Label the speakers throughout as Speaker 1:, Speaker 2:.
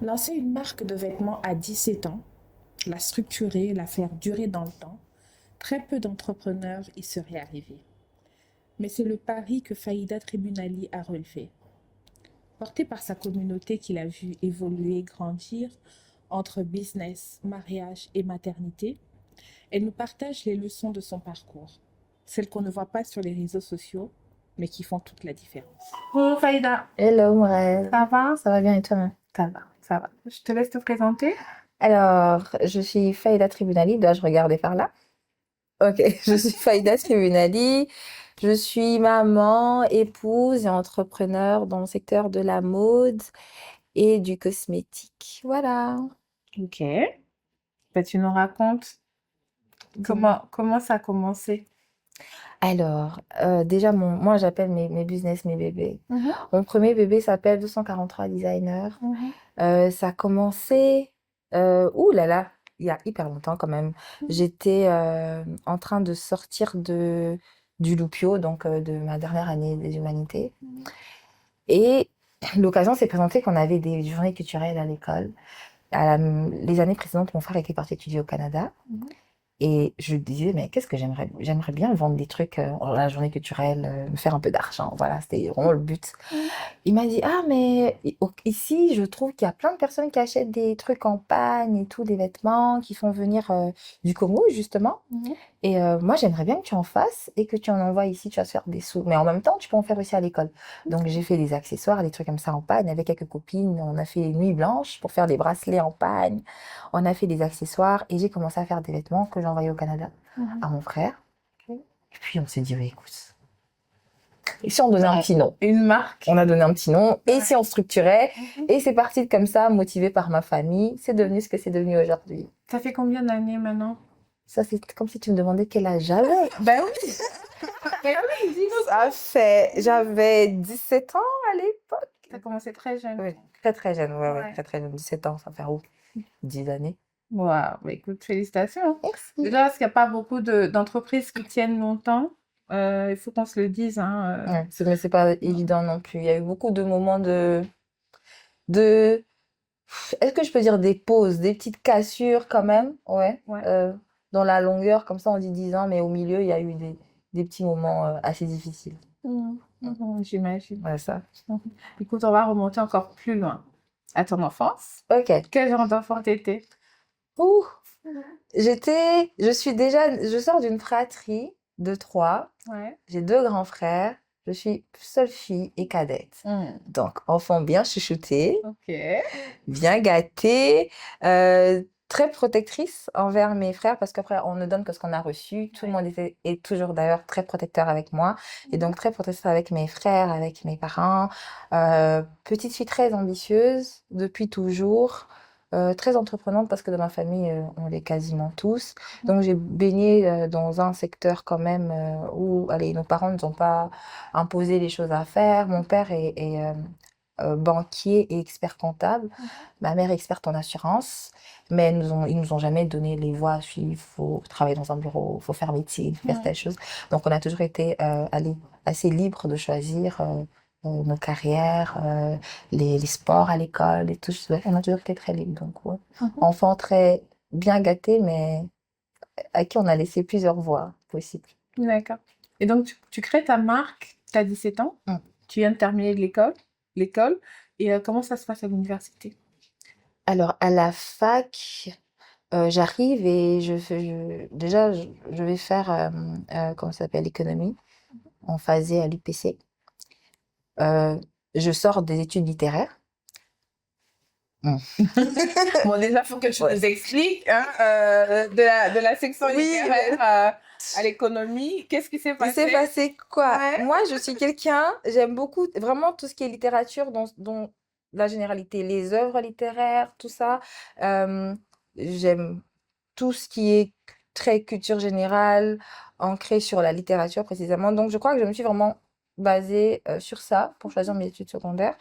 Speaker 1: Lancer une marque de vêtements à 17 ans, la structurer, la faire durer dans le temps, très peu d'entrepreneurs y seraient arrivés. Mais c'est le pari que Faïda Tribunali a relevé. Portée par sa communauté qu'il a vu évoluer, grandir entre business, mariage et maternité, elle nous partage les leçons de son parcours, celles qu'on ne voit pas sur les réseaux sociaux, mais qui font toute la différence. Bonjour Faïda,
Speaker 2: Hello, Morel.
Speaker 1: ça va?
Speaker 2: Ça va bien et toi-même?
Speaker 1: Ça va, ça va. Je te laisse te présenter.
Speaker 2: Alors, je suis Faïda Tribunali, dois-je regarder par là? Ok, je suis Faïda Tribunali, je suis maman, épouse et entrepreneur dans le secteur de la mode et du cosmétique. Voilà.
Speaker 1: Ok. Ben, tu nous racontes
Speaker 2: Dis-moi.
Speaker 1: comment ça a commencé.
Speaker 2: Alors, déjà, moi, j'appelle mes business mes bébés.
Speaker 1: Mhm,
Speaker 2: Mon premier bébé s'appelle 243 Designer.
Speaker 1: mhm,
Speaker 2: Ça a commencé, ouh là là, il y a hyper longtemps quand même. J'étais en train de sortir du Loupio, donc de ma dernière année des humanités. Et l'occasion s'est présentée qu'on avait des journées culturelles à l'école. Les années précédentes, mon frère était parti étudier au Canada.
Speaker 1: mhm.
Speaker 2: Et je disais, mais qu'est-ce que j'aimerais bien vendre des trucs la journée culturelle, me faire un peu d'argent. Voilà, c'était vraiment le but. Il m'a dit, ah, mais ici, je trouve qu'il y a plein de personnes qui achètent des trucs en pagne et tout, des vêtements, qui font venir du Congo, justement.
Speaker 1: Mhm.
Speaker 2: Et moi, j'aimerais bien que tu en fasses et que tu en envoies ici, tu vas se faire des sous. Mais en même temps, tu peux en faire aussi à l'école. Donc, j'ai fait des accessoires, des trucs comme ça en pagne avec quelques copines. On a fait une nuit blanche pour faire des bracelets en pagne. On a fait des accessoires et j'ai commencé à faire des vêtements que j'ai envoyés au Canada
Speaker 1: Mhm.
Speaker 2: à mon frère. Et puis, on s'est dit, ouais, écoute, et si on donnait un petit nom?
Speaker 1: Une marque.
Speaker 2: On a donné un petit nom. Et
Speaker 1: Ouais.
Speaker 2: si on structurait?
Speaker 1: Mhm.
Speaker 2: Et c'est parti comme ça, motivé par ma famille. C'est devenu ce que c'est devenu aujourd'hui.
Speaker 1: Ça fait combien d'années maintenant?
Speaker 2: Ça, c'est comme si tu me demandais quel âge j'avais.
Speaker 1: Ben oui. Ben oui, dis-nous.
Speaker 2: J'avais 17 ans à l'époque.
Speaker 1: T'as commencé très jeune.
Speaker 2: Oui, très très jeune, ouais,
Speaker 1: Ouais.
Speaker 2: très très jeune. 17 ans, ça fait où? 10 années.
Speaker 1: Waouh, bah écoute, félicitations.
Speaker 2: Merci.
Speaker 1: Déjà, parce qu'il n'y a pas beaucoup d'entreprises qui tiennent longtemps. Il faut qu'on se le dise, hein.
Speaker 2: Ouais, mais c'est pas évident non plus. Il y a eu beaucoup de moments de, est-ce que je peux dire des pauses, des petites cassures quand même, ouais.
Speaker 1: Ouais.
Speaker 2: Dans la longueur, comme ça on dit 10 ans, mais au milieu, il y a eu des petits moments assez difficiles.
Speaker 1: Mhm. Mhm, j'imagine.
Speaker 2: Ouais, ça.
Speaker 1: Mhm. Écoute, on va remonter encore plus loin. À ton enfance.
Speaker 2: Ok.
Speaker 1: Quel genre d'enfant t'étais?
Speaker 2: Ouh, je sors d'une fratrie de 3.
Speaker 1: Ouais.
Speaker 2: J'ai 2 grands frères. Je suis seule fille et cadette. Donc, enfant bien chouchouté,
Speaker 1: Ok.
Speaker 2: bien gâté, très protectrice envers mes frères parce qu'après, on ne donne que ce qu'on a reçu. Tout le monde est toujours d'ailleurs très protecteur avec moi et donc très protecteur avec mes frères, avec mes parents. Petite fille très ambitieuse depuis toujours. Très entreprenante parce que dans ma famille, on l'est quasiment tous. Donc j'ai baigné dans un secteur quand même où allez, nos parents ne nous ont pas imposé les choses à faire. Mon père est banquier et expert comptable. Ma mère est experte en assurance, mais ils nous ont jamais donné les voies à suivre. Il faut travailler dans un bureau, il faut faire métier, faire telle chose. Donc, on a toujours été assez libre de choisir nos carrières, les sports à l'école et tout. Ouais, on a toujours été très libre. Donc, ouais. Enfant très bien gâté, mais à qui on a laissé plusieurs voies possibles.
Speaker 1: D'accord. Et donc, tu crées ta marque, tu as 17 ans,
Speaker 2: Mm.
Speaker 1: tu viens de terminer l'école, et comment ça se passe à l'université?
Speaker 2: Alors, à la fac, j'arrive et déjà, je vais faire, comment ça s'appelle, l'économie, en phasé à l'UPC. Euh, je sors des études littéraires. Mm.
Speaker 1: Bon, déjà, il faut que tu
Speaker 2: Ouais.
Speaker 1: nous expliques, hein, de la section
Speaker 2: Oui,
Speaker 1: littéraire à l'économie. Qu'est-ce qui s'est
Speaker 2: il s'est
Speaker 1: passé?
Speaker 2: passé quoi?
Speaker 1: Ouais.
Speaker 2: Moi, je suis quelqu'un, j'aime beaucoup vraiment tout ce qui est littérature, dont la généralité, les œuvres littéraires, tout ça. Euh, J'aime tout ce qui est très culture générale, ancré sur la littérature précisément. Donc, je crois que je me suis vraiment basée sur ça pour choisir mes études secondaires.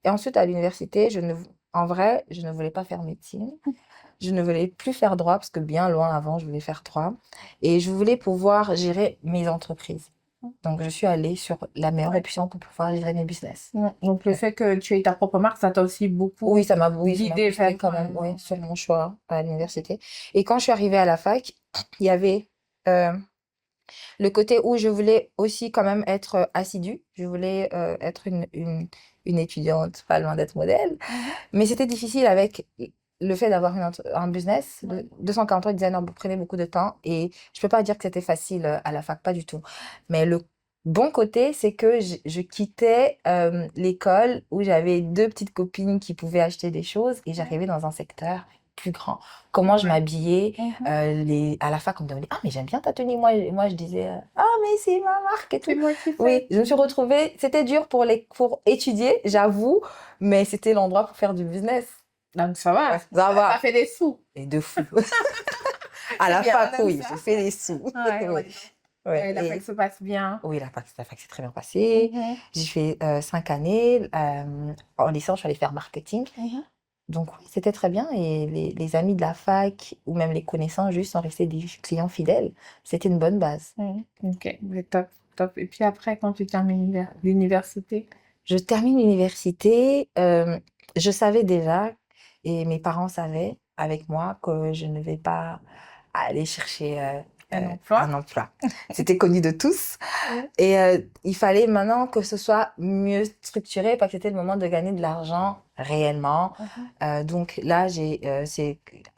Speaker 2: Et ensuite, à l'université, en vrai, je ne voulais pas faire médecine. Je ne voulais plus faire droit parce que bien loin avant, je voulais faire droit. Et je voulais pouvoir gérer mes entreprises. Donc, je suis allée sur la meilleure
Speaker 1: Ouais.
Speaker 2: option pour pouvoir gérer mes business.
Speaker 1: Ouais. Donc, le fait que tu aies ta propre marque, ça t'a aussi beaucoup
Speaker 2: Oui, ça m'a
Speaker 1: guidé
Speaker 2: boosté
Speaker 1: vers...
Speaker 2: quand même, oui, sur mon choix à l'université. Et quand je suis arrivée à la fac, il y avait euh, le côté où je voulais aussi quand même être assidue. Je voulais être une étudiante, pas loin d'être modèle.
Speaker 1: Mhm.
Speaker 2: Mais c'était difficile avec le fait d'avoir un business.
Speaker 1: Ouais.
Speaker 2: 243 designers prenait beaucoup de temps et je peux pas dire que c'était facile à la fac, pas du tout. Mais le bon côté, c'est que je quittais l'école où j'avais deux petites copines qui pouvaient acheter des choses et j'arrivais dans un secteur plus grand. Comment je
Speaker 1: Ouais.
Speaker 2: m'habillais,
Speaker 1: Mhm.
Speaker 2: à la fac, on me demandait, ah, mais j'aime bien ta tenue. Moi je disais, ah, mais c'est ma marque et
Speaker 1: C'est
Speaker 2: tout.
Speaker 1: moi qui
Speaker 2: Oui,
Speaker 1: fais.
Speaker 2: je me suis retrouvée, c'était dur pour étudier, j'avoue, mais c'était l'endroit pour faire du business.
Speaker 1: Donc, ça va.
Speaker 2: Ouais, ça
Speaker 1: Ça
Speaker 2: va.
Speaker 1: fait des sous.
Speaker 2: Et de fou. À
Speaker 1: C'est
Speaker 2: la
Speaker 1: bien,
Speaker 2: fac,
Speaker 1: on aime
Speaker 2: oui,
Speaker 1: ça.
Speaker 2: j'ai fait les sous.
Speaker 1: Ouais,
Speaker 2: Oui,
Speaker 1: ouais.
Speaker 2: ouais.
Speaker 1: Ouais, la fac se passe bien.
Speaker 2: Oui, la fac s'est très bien passée.
Speaker 1: Mhm.
Speaker 2: J'ai fait 5 années. En licence, je suis allée faire marketing.
Speaker 1: Mhm.
Speaker 2: Donc, oui, c'était très bien. Et les amis de la fac, ou même les connaissances, juste sont restés des clients fidèles. C'était une bonne base.
Speaker 1: Mhm. Ok, mais top, top. Et puis après, quand tu termines l'université,
Speaker 2: Je termine l'université. Je savais déjà, et mes parents savaient avec moi, que je ne vais pas aller chercher
Speaker 1: un
Speaker 2: un
Speaker 1: emploi.
Speaker 2: emploi. C'était connu de tous.
Speaker 1: Ouais.
Speaker 2: Et il fallait maintenant que ce soit mieux structuré parce que c'était le moment de gagner de l'argent réellement.
Speaker 1: Mhm.
Speaker 2: Donc là, il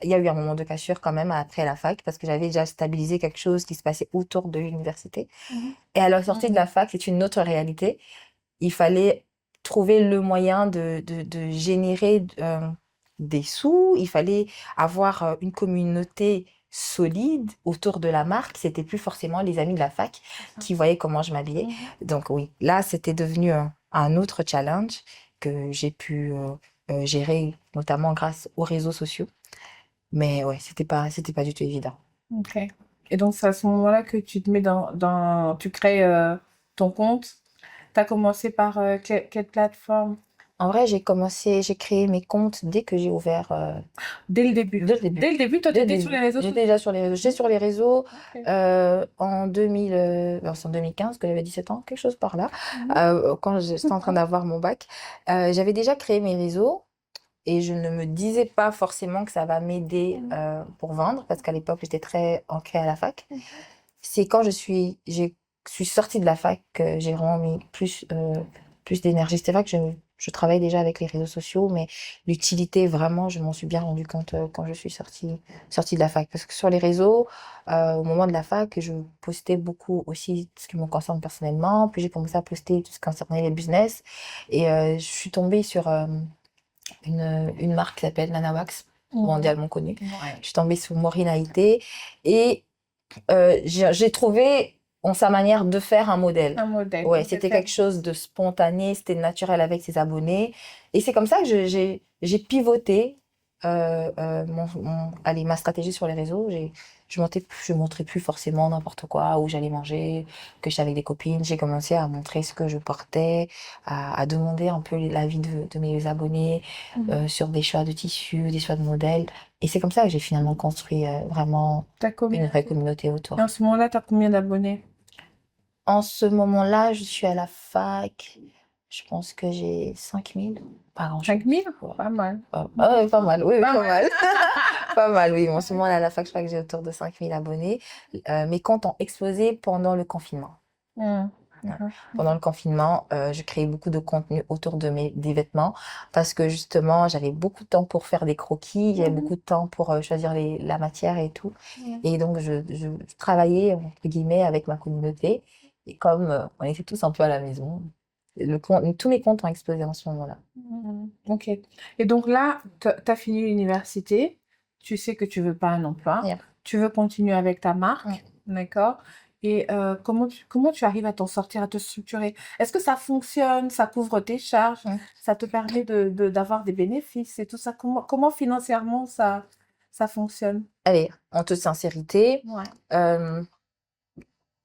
Speaker 2: y a eu un moment de cassure quand même après la fac parce que j'avais déjà stabilisé quelque chose qui se passait autour de l'université.
Speaker 1: Mhm.
Speaker 2: Et à la sortie de
Speaker 1: Mhm.
Speaker 2: la fac, c'est une autre réalité. Il fallait trouver le moyen de générer des sous. Il fallait avoir une communauté solide autour de la marque. C'était plus forcément les amis de la fac qui voyaient comment je m'habillais.
Speaker 1: Mhm.
Speaker 2: Donc oui, là, c'était devenu un autre challenge que j'ai pu gérer, notamment grâce aux réseaux sociaux. Mais ouais, c'était pas du tout évident.
Speaker 1: Ok. Et donc, c'est à ce moment-là que tu te mets tu crées ton compte. Tu as commencé par quelle plateforme?
Speaker 2: En vrai, j'ai créé mes comptes dès que j'ai ouvert.
Speaker 1: Dès le début.
Speaker 2: Dès le début.
Speaker 1: Dès le début, toi, tu
Speaker 2: Dès le
Speaker 1: étais sur les
Speaker 2: début.
Speaker 1: réseaux
Speaker 2: J'étais
Speaker 1: sociaux.
Speaker 2: déjà sur les réseaux. J'étais sur les réseaux
Speaker 1: Ok.
Speaker 2: en 2000, c'est en 2015 que j'avais 17 ans, quelque chose par là,
Speaker 1: Mhm.
Speaker 2: quand j'étais en train d'avoir mon bac. J'avais déjà créé mes réseaux et je ne me disais pas forcément que ça va m'aider
Speaker 1: Mhm.
Speaker 2: pour vendre parce qu'à l'époque, j'étais très ancrée à la fac. C'est quand je suis sortie de la fac que j'ai vraiment mis plus d'énergie. C'était vrai que je travaillais déjà avec les réseaux sociaux, mais l'utilité, vraiment, je m'en suis bien rendu compte quand je suis sortie de la fac. Parce que sur les réseaux, au moment de la fac, je postais beaucoup aussi ce qui me concerne personnellement. Puis j'ai commencé à poster tout ce qui concernait les business. Et je suis tombée sur une marque qui s'appelle Nanawax,
Speaker 1: Mhm.
Speaker 2: mondialement connue.
Speaker 1: Ouais.
Speaker 2: Je suis tombée sur Maureen Haïté et j'ai trouvé en sa manière de faire un modèle.
Speaker 1: Un modèle.
Speaker 2: Ouais,
Speaker 1: Donc,
Speaker 2: c'était quelque chose de spontané, c'était naturel avec ses abonnés. Et c'est comme ça que j'ai pivoté allez, ma stratégie sur les réseaux. Je montrais plus forcément n'importe quoi, où j'allais manger, que j'étais avec des copines. J'ai commencé à montrer ce que je portais, à demander un peu l'avis de mes abonnés
Speaker 1: Mhm.
Speaker 2: sur des choix de tissus, des choix de modèles. Et c'est comme ça que j'ai finalement construit vraiment
Speaker 1: Ta
Speaker 2: une vraie
Speaker 1: communauté.
Speaker 2: communauté
Speaker 1: Et en
Speaker 2: autour.
Speaker 1: ce moment-là, tu as combien d'abonnés?
Speaker 2: En ce moment-là, je suis à la fac. Je pense que j'ai 5000. Pas grand-chose.
Speaker 1: 5000?
Speaker 2: Ouais.
Speaker 1: Pas mal.
Speaker 2: Ouais, pas mal. Oui, oui,
Speaker 1: Pas
Speaker 2: pas
Speaker 1: mal.
Speaker 2: mal. Pas mal, oui. En ce moment, là, à la fac, je crois que j'ai autour de 5000 abonnés. Mes comptes ont explosé pendant le confinement.
Speaker 1: Mhm.
Speaker 2: Ouais.
Speaker 1: Mhm.
Speaker 2: Pendant le confinement, je créais beaucoup de contenu autour des vêtements parce que justement, j'avais beaucoup de temps pour faire des croquis, j'avais
Speaker 1: Mhm.
Speaker 2: beaucoup de temps pour choisir la matière et tout.
Speaker 1: Mhm.
Speaker 2: Et donc, je travaillais, entre guillemets, avec ma communauté. Et comme on était tous un peu à la maison, tous mes comptes ont explosé en ce moment-là.
Speaker 1: Mhm. Ok. Et donc là, tu as fini l'université, tu sais que tu veux pas un emploi,
Speaker 2: Yeah.
Speaker 1: tu veux continuer avec ta
Speaker 2: Mm.
Speaker 1: marque, d'accord? Et comment tu arrives à t'en sortir, à te structurer? Est-ce que ça fonctionne, ça couvre tes charges,
Speaker 2: Mm.
Speaker 1: ça te permet d'avoir des bénéfices et tout ça? Comment financièrement ça fonctionne?
Speaker 2: Allez, en toute sincérité,
Speaker 1: Ouais.
Speaker 2: euh,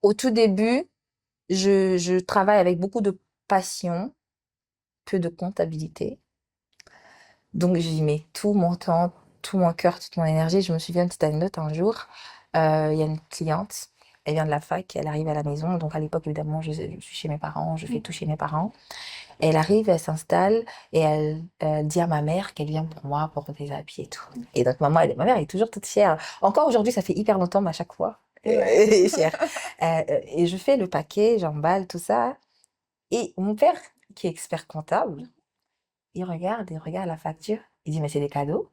Speaker 2: au tout début, je travaille avec beaucoup de passion, peu de comptabilité. Donc, j'y mets tout mon temps, tout mon cœur, toute mon énergie. Je me souviens, une petite anecdote, un jour, il y a une cliente, elle vient de la fac, elle arrive à la maison. Donc, à l'époque, évidemment, je suis chez mes parents, je fais tout chez mes parents. Elle arrive, elle s'installe et elle dit à ma mère qu'elle vient pour moi, pour des habits et tout. Et donc, ma mère est toujours toute fière. Encore aujourd'hui, ça fait hyper longtemps, mais à chaque fois, elle est fière. Et je fais le paquet, j'emballe tout ça. Et mon père, qui est expert comptable, il regarde la facture. Il dit, mais c'est des cadeaux.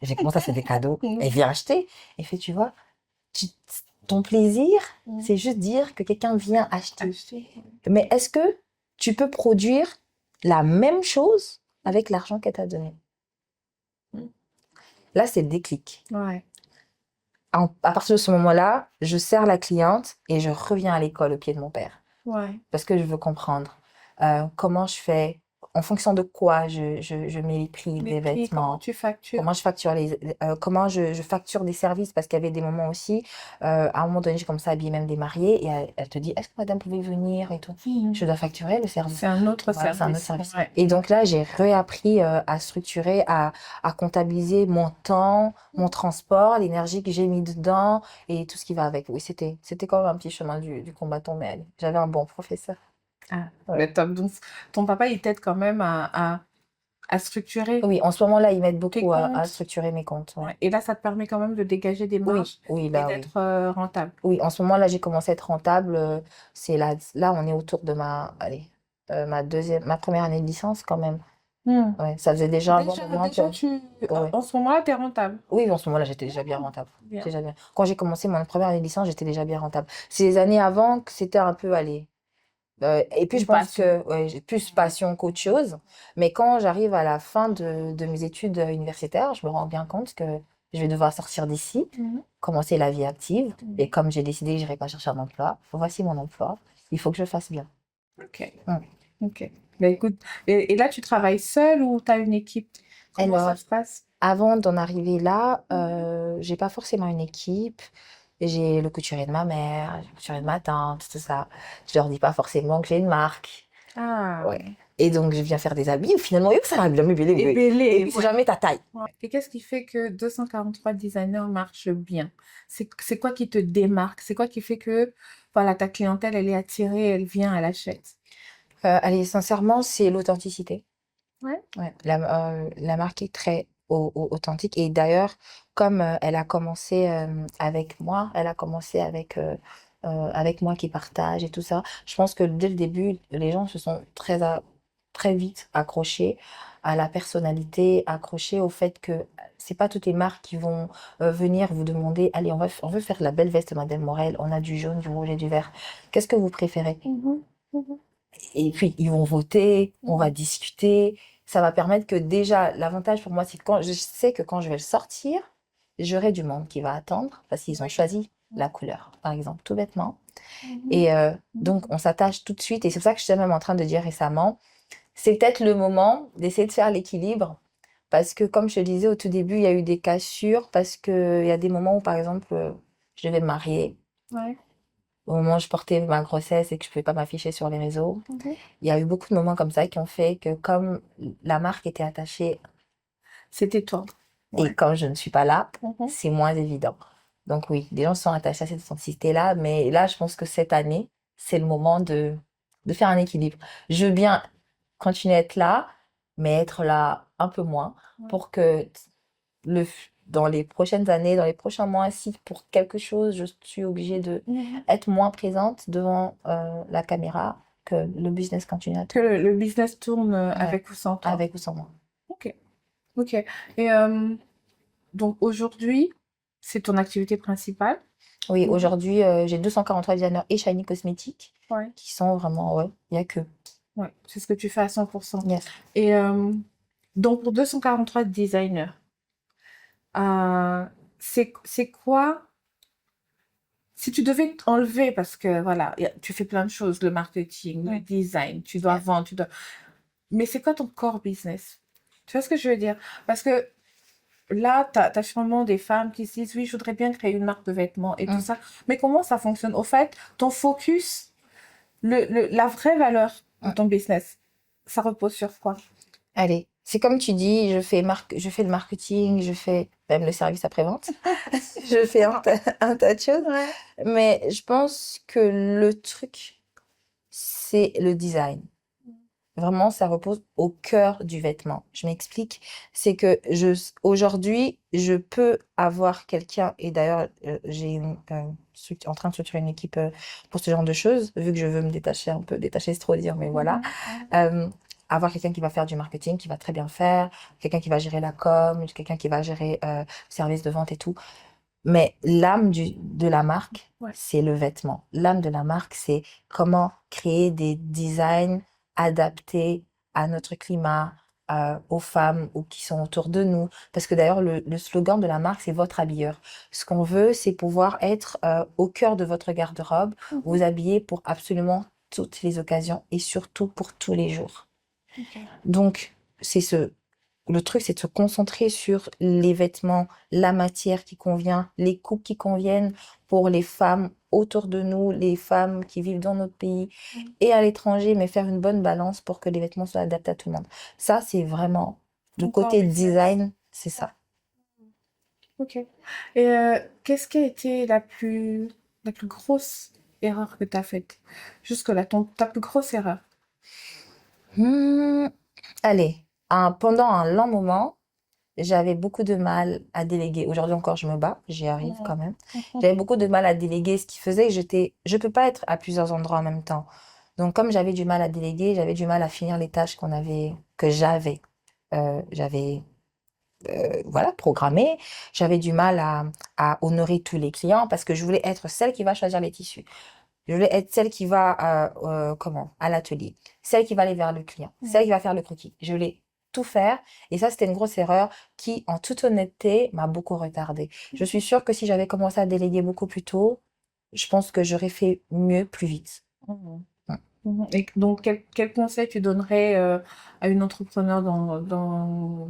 Speaker 2: J'ai comment ça, c'est des cadeaux? Elle vient acheter. Elle fait, tu vois, tu- ton plaisir, c'est juste dire que quelqu'un vient acheter. Mais est-ce que tu peux produire la même chose avec l'argent qu'elle t'a donné? Là, c'est le déclic.
Speaker 1: Ouais.
Speaker 2: À partir de ce moment-là, je sers la cliente et je reviens à l'école au pied de mon père.
Speaker 1: Ouais.
Speaker 2: Parce que je veux comprendre comment je fais, en fonction de quoi je mets les prix des
Speaker 1: Comment
Speaker 2: vêtements,
Speaker 1: tu factures?
Speaker 2: comment je facture comment je facture des services, parce qu'il y avait des moments aussi, à un moment donné, j'ai commencé à habiller même des mariés, et elle te dit, est-ce que madame pouvait venir et tout. Je dois facturer le service.
Speaker 1: C'est un autre
Speaker 2: Voilà, c'est un autre
Speaker 1: service.
Speaker 2: service.
Speaker 1: Ouais.
Speaker 2: Et donc là, j'ai réappris à structurer, à comptabiliser mon temps, mon transport, l'énergie que j'ai mis dedans et tout ce qui va avec. Oui, c'était quand même un petit chemin du combattant, mais allez, j'avais un bon professeur.
Speaker 1: Ah,
Speaker 2: Ouais.
Speaker 1: mais top. Donc, ton papa, il t'aide quand même à structurer
Speaker 2: Oui, en ce moment-là, ils m'aident
Speaker 1: tes
Speaker 2: beaucoup à
Speaker 1: comptes.
Speaker 2: structurer mes comptes. Ouais.
Speaker 1: Ouais. Et là, ça te permet quand même de dégager des
Speaker 2: Oui,
Speaker 1: marges
Speaker 2: oui,
Speaker 1: et
Speaker 2: là, oui.
Speaker 1: d'être rentable.
Speaker 2: Oui, en ce moment-là, j'ai commencé à être rentable. C'est là, on est autour de ma première année de licence quand même. Ouais, ça faisait déjà un bon moment que... Ouais.
Speaker 1: En ce moment-là, tu es rentable.
Speaker 2: Oui, en ce moment-là, j'étais déjà bien rentable.
Speaker 1: Bien.
Speaker 2: Déjà bien. Quand j'ai commencé mon première année de licence, j'étais déjà bien rentable. C'est les années avant que c'était un peu, allez. Et puis,
Speaker 1: Une
Speaker 2: je pense
Speaker 1: passion.
Speaker 2: que ouais, j'ai plus passion qu'autre chose. Mais quand j'arrive à la fin de mes études universitaires, je me rends bien compte que je vais devoir sortir d'ici, commencer la vie active. Et comme j'ai décidé que je n'irai pas chercher un emploi, voici mon emploi. Il faut que je fasse bien.
Speaker 1: Ok.
Speaker 2: Mm.
Speaker 1: Ok. Ben, écoute, et là, tu travailles seul ou tu as une équipe? Comment ça
Speaker 2: Alors,
Speaker 1: se passe?
Speaker 2: avant d'en arriver là, j'ai pas forcément une équipe. J'ai le couturier de ma mère, le couturier de ma tante, tout ça. Je leur dis pas forcément que j'ai une marque.
Speaker 1: Ah,
Speaker 2: Ouais. Et donc, je viens faire des habits. Finalement, ça va bien me bêler.
Speaker 1: et belé,
Speaker 2: Et puis, c'est
Speaker 1: ouais.
Speaker 2: jamais ta taille.
Speaker 1: Ouais. Et qu'est-ce qui fait que 243 designers marche bien? C'est quoi qui te démarque? C'est quoi qui fait que voilà, ta clientèle, elle est attirée, elle vient, elle achète?
Speaker 2: Allez, sincèrement, c'est l'authenticité.
Speaker 1: Ouais.
Speaker 2: Ouais. La marque est très authentique. Et d'ailleurs, comme elle a commencé avec moi, elle a commencé avec moi qui partage et tout ça, je pense que dès le début, les gens se sont très vite accrochés à la personnalité, accrochés au fait que c'est pas toutes les marques qui vont venir vous demander, allez, on veut faire la belle veste Madame Morel, on a du jaune, du rouge et du vert. Qu'est-ce que vous préférez? Et puis, ils vont voter, on va discuter. Ça va permettre que déjà, l'avantage pour moi, c'est que quand je sais que quand je vais le sortir, j'aurai du monde qui va attendre parce qu'ils ont choisi la couleur, par exemple, tout bêtement. Et donc, on s'attache tout de suite. Et c'est pour ça que je suis même en train de dire récemment, c'est peut-être le moment d'essayer de faire l'équilibre. Parce que, comme je te disais au tout début, il y a eu des cassures parce qu'il y a des moments où, par exemple, je devais me marier.
Speaker 1: Ouais.
Speaker 2: Au moment où je portais ma grossesse et que je ne pouvais pas m'afficher sur les réseaux. Il y a eu beaucoup de moments comme ça qui ont fait que comme la marque était attachée
Speaker 1: C'était toi.
Speaker 2: et comme je ne suis pas là, c'est moins évident. Donc oui, les gens sont attachés à cette authenticité-là, mais là, je pense que cette année, c'est le moment de faire un équilibre. Je veux bien continuer à être là, mais être là un peu moins pour que dans les prochaines années, dans les prochains mois, si pour quelque chose, je suis obligée de être moins présente devant la caméra, que le business continue à
Speaker 1: Que
Speaker 2: tourner.
Speaker 1: le business tourne
Speaker 2: Ouais.
Speaker 1: avec ou sans toi.
Speaker 2: Avec ou sans moi.
Speaker 1: Ok. Ok. Et donc aujourd'hui, c'est ton activité principale?
Speaker 2: Oui, aujourd'hui, j'ai 243 designers et Shiny Cosmetics
Speaker 1: Ouais.
Speaker 2: qui sont vraiment, ouais, il n'y a que.
Speaker 1: Ouais, c'est ce que tu fais à 100%.
Speaker 2: Yes.
Speaker 1: Et donc pour 243 designers, c'est quoi, si tu devais enlever, parce que voilà, tu fais plein de choses, le marketing, le design, tu dois vendre, mais c'est quoi ton core business? Tu vois ce que je veux dire? Parce que là, tu as sûrement des femmes qui se disent, oui, je voudrais bien créer une marque de vêtements et tout ça. Mais comment ça fonctionne? Au fait, ton focus, la vraie valeur de ton business, ça repose sur quoi?
Speaker 2: Allez, C'est comme tu dis, je fais le marketing, je fais même le service après-vente, je fais un tas de choses.
Speaker 1: Ouais.
Speaker 2: Mais je pense que le truc, c'est le design. Vraiment, ça repose au cœur du vêtement. Je m'explique. C'est que aujourd'hui, je peux avoir quelqu'un, et d'ailleurs, en train de structurer une équipe pour ce genre de choses, vu que je veux me détacher un peu, détacher, c'est trop dire, mais voilà. Euh, Avoir quelqu'un qui va faire du marketing, qui va très bien faire, quelqu'un qui va gérer la com, quelqu'un qui va gérer service de vente et tout. Mais de la marque,
Speaker 1: Ouais.
Speaker 2: c'est le vêtement. L'âme de la marque, c'est comment créer des designs adaptés à notre climat, aux femmes ou qui sont autour de nous. Parce que d'ailleurs, le slogan de la marque, c'est votre habilleur. Ce qu'on veut, c'est pouvoir être au cœur de votre garde-robe, vous habiller pour absolument toutes les occasions et surtout pour tous les jours.
Speaker 1: Ok.
Speaker 2: Donc, le truc, c'est de se concentrer sur les vêtements, la matière qui convient, les coupes qui conviennent pour les femmes autour de nous, les femmes qui vivent dans notre pays et à l'étranger, mais faire une bonne balance pour que les vêtements soient adaptés à tout le monde. Ça, c'est vraiment le
Speaker 1: Encore
Speaker 2: côté
Speaker 1: business.
Speaker 2: design, c'est ça.
Speaker 1: Ok. Et qu'est-ce qui a été la plus grosse erreur que tu as faite? Jusque-là, ta plus grosse erreur.
Speaker 2: Hmm, allez, pendant un long moment, j'avais beaucoup de mal à déléguer. Aujourd'hui encore, je me bats, j'y arrive quand même. J'avais beaucoup de mal à déléguer, ce qui faisait que je peux pas être à plusieurs endroits en même temps. Donc, comme j'avais du mal à déléguer, j'avais du mal à finir les tâches que j'avais, voilà, programmées. J'avais du mal à honorer tous les clients parce que je voulais être celle qui va choisir les tissus. Je voulais être celle qui va à l'atelier, celle qui va aller vers le client, celle qui va faire le croquis. Je voulais tout faire et ça, c'était une grosse erreur qui, en toute honnêteté, m'a beaucoup retardée. Je suis sûre que si j'avais commencé à déléguer beaucoup plus tôt, je pense que j'aurais fait mieux plus vite.
Speaker 1: Mhm.
Speaker 2: Mm.
Speaker 1: Mhm. Et donc, quel conseil tu donnerais à une entrepreneur dans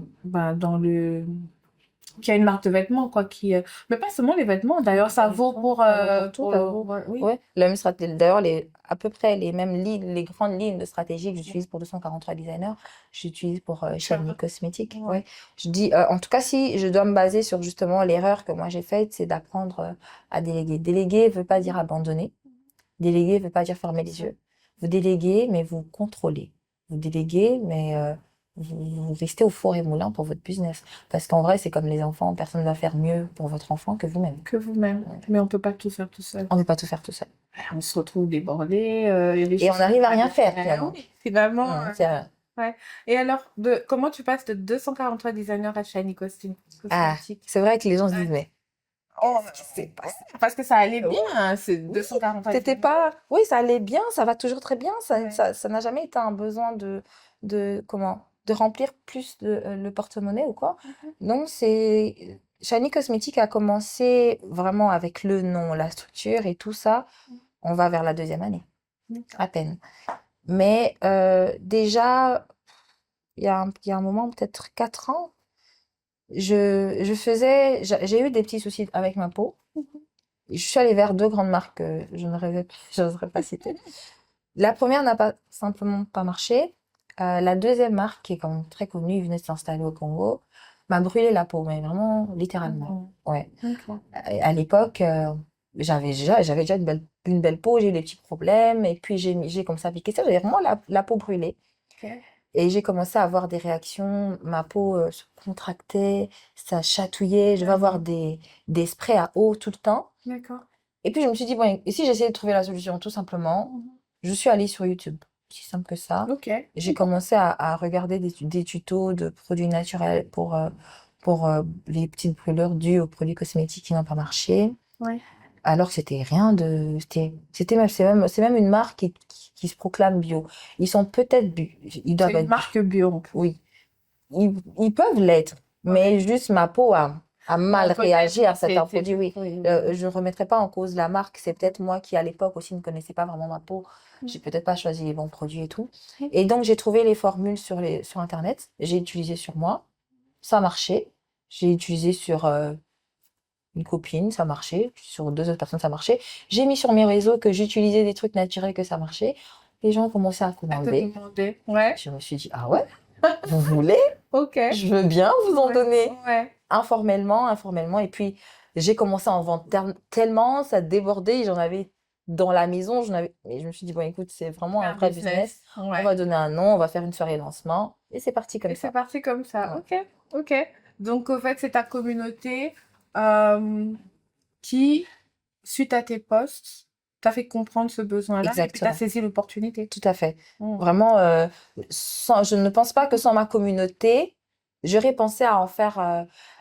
Speaker 1: qui a une marque de vêtements, quoi, mais pas seulement les vêtements, d'ailleurs, ça vaut pour,
Speaker 2: Ça vaut pour tout, ça vaut.
Speaker 1: oui.
Speaker 2: Ouais, la même stratégie. D'ailleurs, à peu près les mêmes lignes, les grandes lignes de stratégie que j'utilise pour 243 designers, j'utilise pour Shiny Cosmetics.
Speaker 1: Ouais.
Speaker 2: Ouais. Je dis, en tout cas, si je dois me baser sur justement l'erreur que moi j'ai faite, c'est d'apprendre à déléguer. Déléguer veut pas dire abandonner. Déléguer veut pas dire fermer les yeux. Vous déléguez, mais vous contrôlez. Vous déléguez, mais vous restez au four et moulin pour votre business. Parce qu'en vrai, c'est comme les enfants, personne ne va faire mieux pour votre enfant que vous-même.
Speaker 1: Que vous-même.
Speaker 2: Ouais.
Speaker 1: Mais on peut pas tout faire tout seul.
Speaker 2: On ne peut pas tout faire tout seul.
Speaker 1: On se retrouve débordé, il y a des
Speaker 2: Et
Speaker 1: choses
Speaker 2: on n'arrive à rien faire,
Speaker 1: faire.
Speaker 2: finalement.
Speaker 1: Oui, finalement.
Speaker 2: C'est rien.
Speaker 1: Ouais. Et alors, comment tu passes de 243 designers à Shiny
Speaker 2: Ah,
Speaker 1: Cosmetics?
Speaker 2: c'est vrai que les gens se disent, mais
Speaker 1: Oh,
Speaker 2: qu'est-ce qui s'est passé?
Speaker 1: parce que ça allait
Speaker 2: Oui,
Speaker 1: bien, hein, c'est
Speaker 2: oui,
Speaker 1: 243
Speaker 2: t'étais
Speaker 1: designers.
Speaker 2: pas. Oui, ça allait bien, ça va toujours très bien.
Speaker 1: Ouais.
Speaker 2: Ça n'a jamais été un besoin de remplir plus le porte-monnaie ou quoi. Donc, Shiny Cosmetics a commencé vraiment avec le nom, la structure et tout ça. On va vers la deuxième année, à peine. Mais déjà, il y a un moment, peut-être 4 ans, j'ai eu des petits soucis avec ma peau. Je suis allée vers deux grandes marques que j'oserais pas citer. La première n'a pas simplement pas marché. La deuxième marque, qui est quand même très connue, venait de s'installer au Congo, m'a brûlé la peau, mais vraiment littéralement. Ouais.
Speaker 1: D'accord.
Speaker 2: À l'époque, j'avais déjà une belle peau, j'ai eu des petits problèmes, et puis j'ai commencé à piquer ça, j'avais vraiment la peau brûlée.
Speaker 1: Ok.
Speaker 2: Et j'ai commencé à avoir des réactions, ma peau se contractait, ça chatouillait, je vais avoir des sprays à eau tout le temps.
Speaker 1: D'accord.
Speaker 2: Et puis je me suis dit, bon, et si j'essayais de trouver la solution, tout simplement, je suis allée sur YouTube, aussi simple que ça.
Speaker 1: Ok.
Speaker 2: J'ai commencé à regarder des tutos de produits naturels pour les petites brûlures dues aux produits cosmétiques qui n'ont pas marché.
Speaker 1: Ouais.
Speaker 2: Alors que c'était rien de. C'est même une marque qui se proclame bio. Ils sont peut-être bio. Ils doivent
Speaker 1: C'est une
Speaker 2: être.
Speaker 1: marque bio.
Speaker 2: Oui. Ils peuvent l'être. Mais juste ma peau a mal
Speaker 1: Bon, peut-être
Speaker 2: réagi à
Speaker 1: c'est
Speaker 2: certains produits, oui.
Speaker 1: oui.
Speaker 2: Je ne remettrai pas en cause la marque. C'est peut-être moi qui, à l'époque aussi, ne connaissais pas vraiment ma peau. J'ai peut-être pas choisi les bons produits et tout. Et donc, j'ai trouvé les formules sur Internet. J'ai utilisé sur moi. Ça marchait. J'ai utilisé sur une copine, ça marchait. Sur deux autres personnes, ça marchait. J'ai mis sur mes réseaux que j'utilisais des trucs naturels, que ça marchait. Les gens ont commencé à
Speaker 1: À te
Speaker 2: commander.
Speaker 1: demander. Ouais.
Speaker 2: Je me suis dit, ah ouais, vous voulez?
Speaker 1: Ok.
Speaker 2: Je veux bien vous en
Speaker 1: Ouais.
Speaker 2: donner.
Speaker 1: Ouais.
Speaker 2: Informellement. Et puis, j'ai commencé à en vendre tellement, ça débordait. J'en avais dans la maison. Et je me suis dit, bon, écoute, c'est vraiment
Speaker 1: C'est
Speaker 2: un
Speaker 1: un
Speaker 2: vrai business.
Speaker 1: business.
Speaker 2: On
Speaker 1: Ouais.
Speaker 2: va donner un nom, on va faire une soirée lancement. Et c'est parti comme
Speaker 1: Et c'est
Speaker 2: ça.
Speaker 1: parti comme ça.
Speaker 2: Ouais.
Speaker 1: Ok. Ok. Donc, au fait, c'est ta communauté euh, qui, suite à tes posts, t'a fait comprendre ce besoin-là et puis t'as
Speaker 2: Exactement.
Speaker 1: saisi l'opportunité.
Speaker 2: Tout à fait.
Speaker 1: Mm.
Speaker 2: Vraiment, je ne pense pas que sans ma communauté, j'aurais pensé à en faire